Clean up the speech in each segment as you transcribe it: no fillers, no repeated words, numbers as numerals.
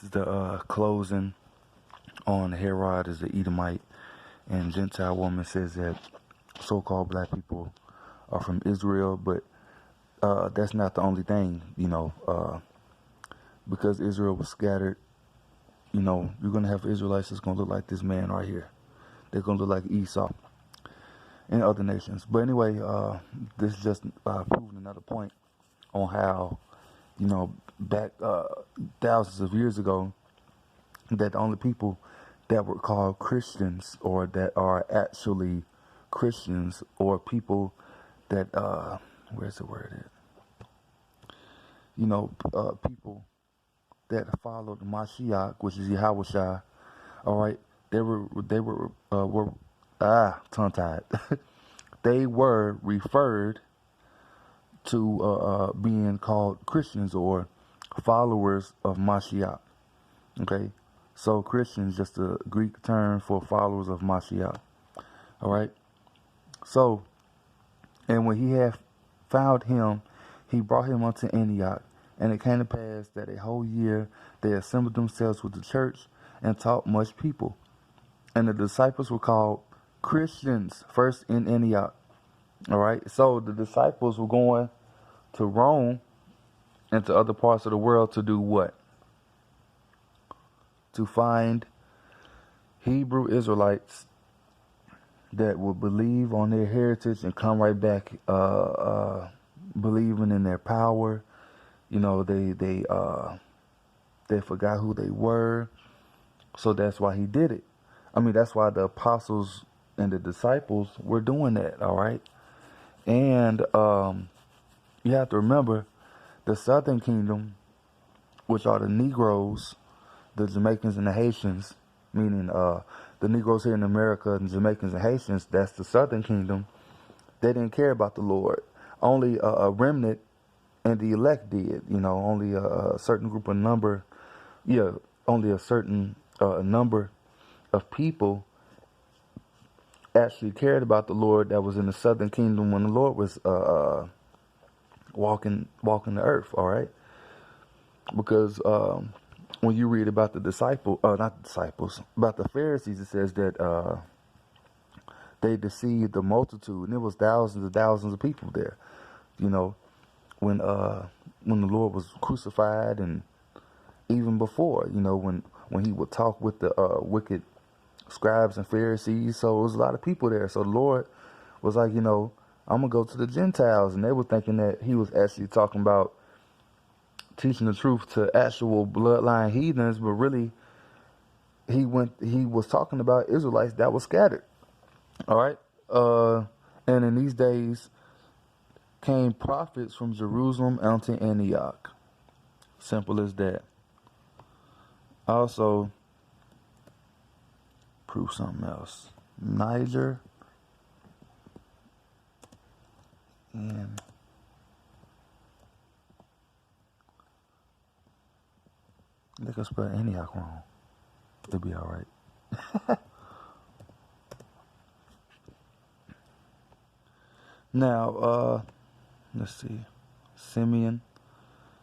is the closing on Herod as the Edomite, and Gentile woman says that so-called black people are from Israel, but that's not the only thing, because Israel was scattered. You're going to have Israelites that's going to look like this man right here. They're going to look like Esau and other nations. But anyway, this is just proving another point on how, back thousands of years ago, that the only people that were called Christians, or that are actually Christians, or people that, where's the word at? People that followed Mashiach, which is Yahushua, all right, they were tongue-tied. They were referred to being called Christians or followers of Mashiach. Okay, so Christians just a Greek term for followers of Mashiach. All right, so, and when he had found him, he brought him unto Antioch. And it came to pass that a whole year they assembled themselves with the church and taught much people. And the disciples were called Christians first in Antioch. All right. So the disciples were going to Rome and to other parts of the world to do what? To find Hebrew Israelites that would believe on their heritage and come right back believing in their power. They forgot who they were, so that's why he did it. I mean, that's why the apostles and the disciples were doing that, all right? And you have to remember, the Southern Kingdom, which are the Negroes, the Jamaicans and the Haitians, meaning the Negroes here in America and Jamaicans and Haitians, that's the Southern Kingdom. They didn't care about the Lord. Only a remnant and the elect did, only a certain group of number, only a certain number of people actually cared about the Lord that was in the Southern Kingdom when the Lord was walking the earth, all right? Because when you read about the about the Pharisees, it says that they deceived the multitude, and it was thousands and thousands of people there, when the Lord was crucified, and even before, when he would talk with the wicked scribes and Pharisees. So it was a lot of people there. So the Lord was like, I'm going to go to the Gentiles. And they were thinking that he was actually talking about teaching the truth to actual bloodline heathens, but really he was talking about Israelites that were scattered. All right. And in these days came prophets from Jerusalem unto Antioch. Simple as that. Also, prove something else. Niger and they can spell Antioch wrong. It'll be all right. Now, let's see. Simeon.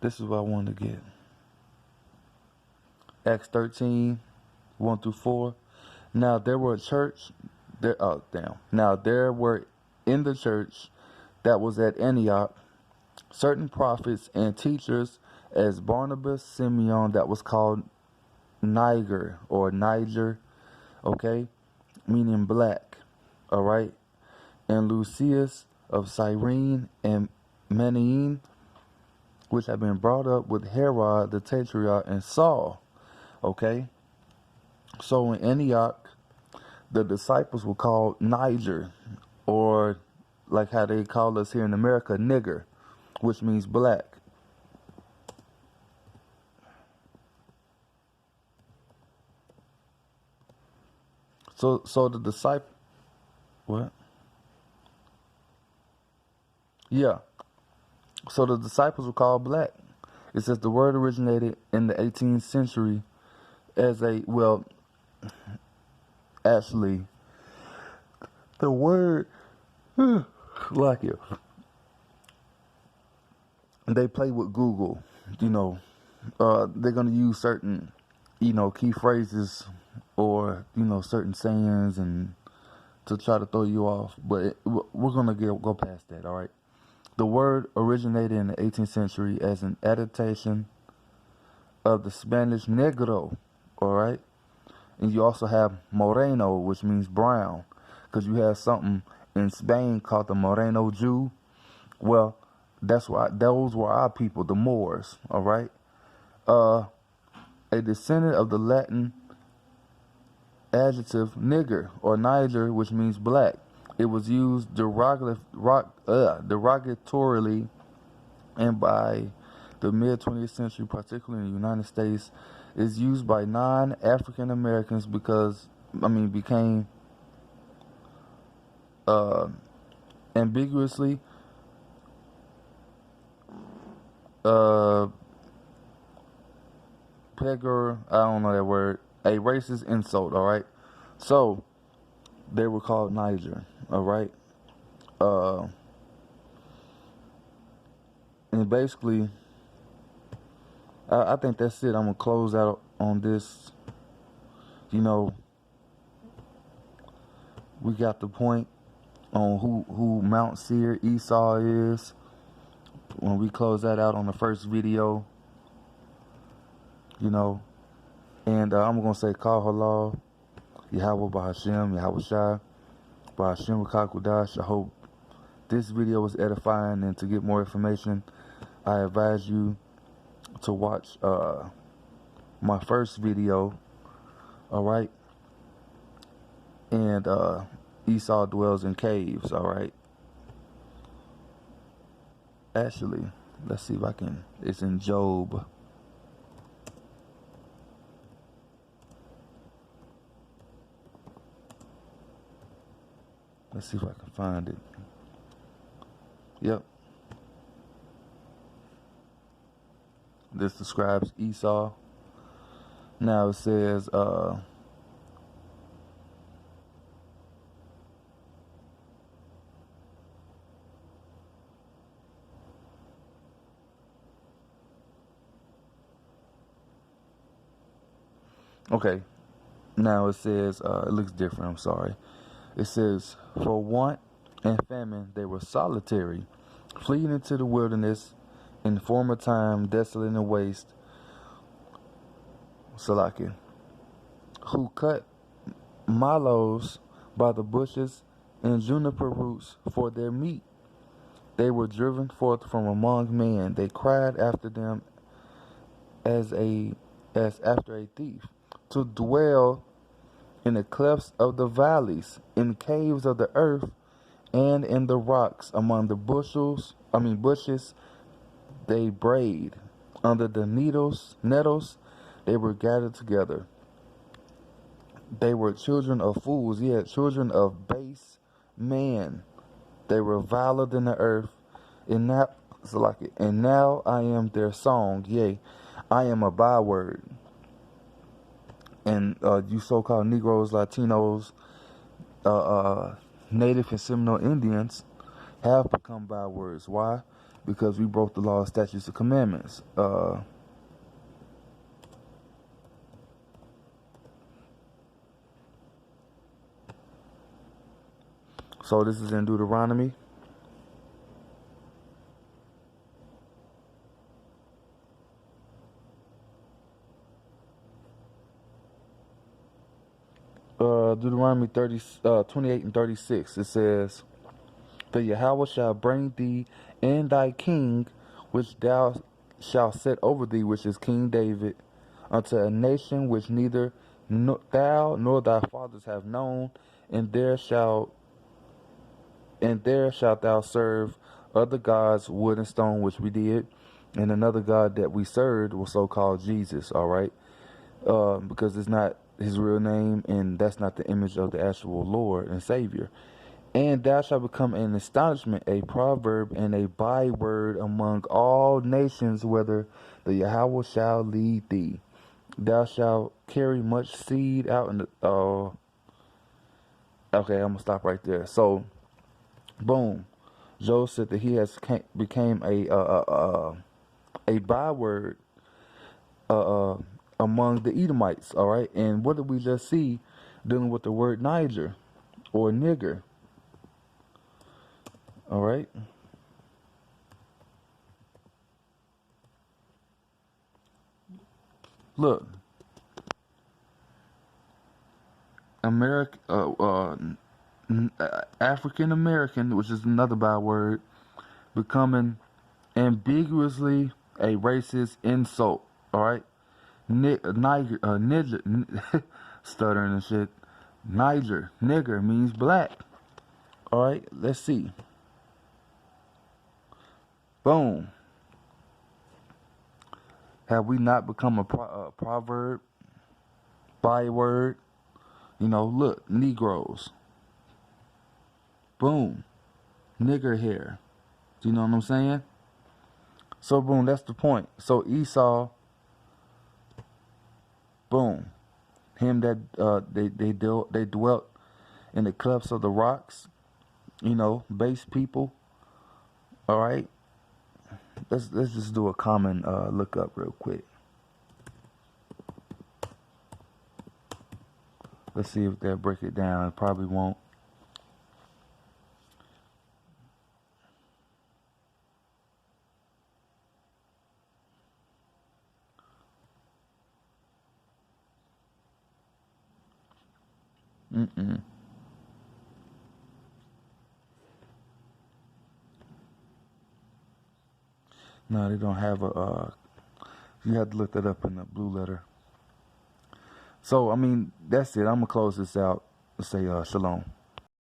This is what I wanted to get. Acts 13, 1 through 4. Now there were a church there. Oh, damn. Now there were in the church that was at Antioch certain prophets and teachers, as Barnabas, Simeon, that was called Niger, okay, meaning black, all right, and Lucius of Cyrene, and Manaen, which had been brought up with Herod the Tetrarch and Saul, okay. So in Antioch, the disciples were called Niger, or like how they call us here in America, nigger, which means black. So the disciple, what? Yeah. So the disciples were called black. It says the word originated in the 18th century as actually, the word, like it. They play with Google, they're going to use certain key phrases or, certain sayings and to try to throw you off. But we're going to go past that, all right? The word originated in the 18th century as an adaptation of the Spanish negro, all right? And you also have moreno, which means brown, because you have something in Spain called the Moreno Jew. Well, those were our people, the Moors, all right? A descendant of the Latin adjective nigger or Niger, which means black. It was used derogatorily, and by the mid-20th century, particularly in the United States, is used by non-African Americans became ambiguously pegger, I don't know that word, a racist insult, all right? So, they were called Niger, all right? And basically, I think that's it. I'm going to close out on this. We got the point on who Mount Seir Esau is when we close that out on the first video. And I'm going to say, Kal Halal, Yahweh Bahashem, Yahweh Shai, Bahashem Rakakudash. I hope this video was edifying, and to get more information, I advise you to watch my first video, alright? And Esau dwells in caves, alright? Actually, let's see if I can, it's in Job. Let's see if I can find it. Yep. This describes Esau. Now it says, okay. Now it says, it looks different, I'm sorry. It says, for want and famine they were solitary, fleeing into the wilderness, in former time desolate and waste. Salaki, who cut mallows by the bushes and juniper roots for their meat. They were driven forth from among men. They cried after them as after a thief, to dwell in the clefts of the valleys, in caves of the earth, and in the rocks, among the bushes they brayed. Under the nettles they were gathered together. They were children of fools, yet children of base man. They were viler than the earth, and now I am their song, yea, I am a byword. And you so-called Negroes, Latinos, Native and Seminole Indians have become bywords. Why? Because we broke the law, statutes, and commandments. So this is in Deuteronomy. Deuteronomy 28 and 36. It says, the Yahweh shall bring thee and thy king, which thou shalt set over thee, which is King David, unto a nation which neither thou nor thy fathers have known, and there shalt thou serve other gods, wood and stone, which we did, and another god that we served was so-called Jesus, all right? Because it's not his real name, and that's not the image of the actual Lord and Savior. And thou shalt become an astonishment, a proverb, and a byword among all nations, whether the Yahweh shall lead thee. Thou shalt carry much seed out in the... okay, I'm going to stop right there. So, boom. Job said that he has became a byword, among the Edomites, all right? And what did we just see dealing with the word Niger or nigger, all right? Look, African American, which is another bad word, becoming ambiguously a racist insult, all right? Niger, stuttering and shit. Niger, nigger means black. All right, let's see. Boom. Have we not become a proverb, byword? You know, look, Negroes. Boom. Nigger hair. Do you know what I'm saying? So, boom, that's the point. So, Esau, boom. Him that they dwelt in the clefts of the rocks, you know, base people. All right. Let's just do a common look up real quick. Let's see if they'll break it down. It probably won't. No, they don't have a. You have to look that up in the blue letter. So, I mean, that's it. I'm going to close this out and say shalom.